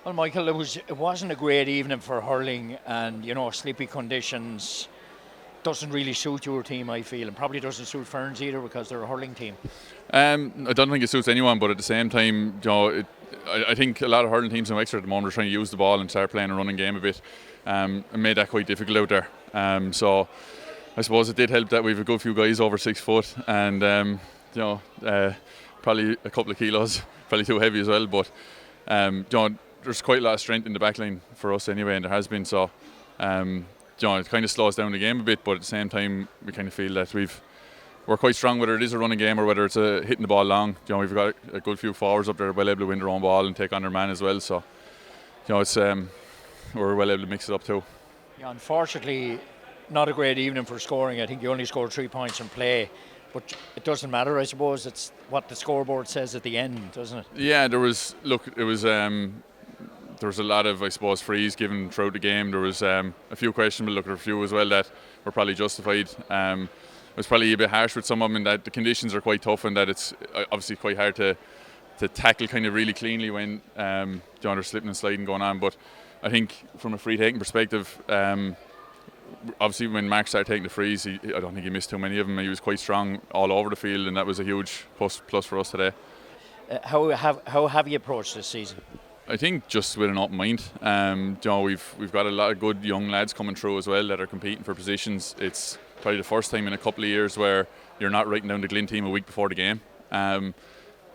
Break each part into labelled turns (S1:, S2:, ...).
S1: Well, Michael, it wasn't a great evening for hurling, and sleepy conditions doesn't really suit your team, I feel, and probably doesn't suit Ferns either because they're a hurling team.
S2: I don't think it suits anyone, but at the same time, I think a lot of hurling teams in Wexford at the moment are trying to use the ball and start playing a running game a bit. It made that quite difficult out there. So I suppose it did help that we've a good few guys over 6 foot, and probably a couple of kilos, probably too heavy as well. But there's quite a lot of strength in the back line for us anyway, and there has been. So it kind of slows down the game a bit, but at the same time we kind of feel that we're quite strong, whether it is a running game or whether it's hitting the ball long. We've got a good few forwards up there well able to win their own ball and take on their man as well. So it's we're well able to mix it up too.
S1: Yeah, unfortunately, not a great evening for scoring. I think you only scored 3 points in play, but it doesn't matter. I suppose it's what the scoreboard says at the end, doesn't it?
S2: Yeah, there was a lot of, I suppose, frees given throughout the game. There was a few questionable, a few as well that were probably justified. It was probably a bit harsh with some of them in that the conditions are quite tough and that it's obviously quite hard to tackle kind of really cleanly when there's slipping and sliding going on. But I think from a free taking perspective, obviously when Mark started taking the frees, I don't think he missed too many of them. He was quite strong all over the field, and that was a huge plus for us today.
S1: How have you approached this season?
S2: I think just with an open mind. We've got a lot of good young lads coming through as well that are competing for positions. It's probably the first time in a couple of years where you're not writing down the Glynn team a week before the game.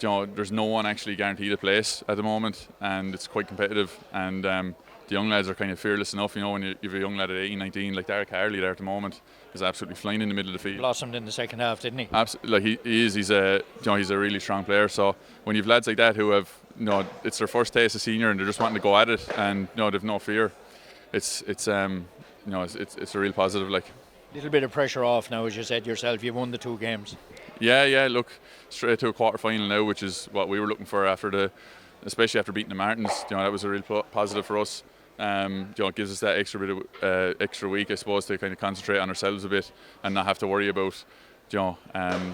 S2: There's no one actually guaranteed a place at the moment, and it's quite competitive. And the young lads are kind of fearless enough. When you have a young lad at 18, 19, like Derek Harley there at the moment, is absolutely flying in the middle of the field.
S1: Blossomed in the second half, didn't he?
S2: Absolutely, he is. He's a really strong player. So when you've lads like that who have, it's their first taste as senior and they're just wanting to go at it, and they've no fear. It's a real positive. Like,
S1: little bit of pressure off now, as you said yourself. You've won the 2 games.
S2: Yeah. Look, straight to a quarter final now, which is what we were looking for especially after beating the Martins. That was a real positive for us. It gives us that extra bit of extra week, I suppose, to kind of concentrate on ourselves a bit and not have to worry about a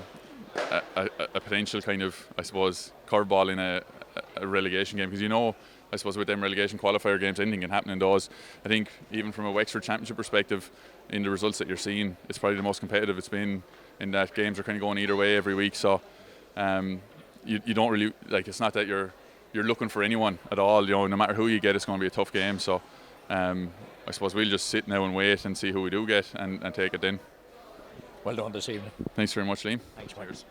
S2: potential kind of, I suppose, curveball in a relegation game, because I suppose with them relegation qualifier games, anything can happen in those. I think even from a Wexford Championship perspective, in the results that you're seeing, it's probably the most competitive it's been, in that games are kind of going either way every week. So you don't really, it's not that you're looking for anyone at all. No matter who you get, it's going to be a tough game. So I suppose we'll just sit now and wait and see who we do get and take it then.
S1: Well done this evening.
S2: Thanks very much, Liam.
S1: Thanks, Myers.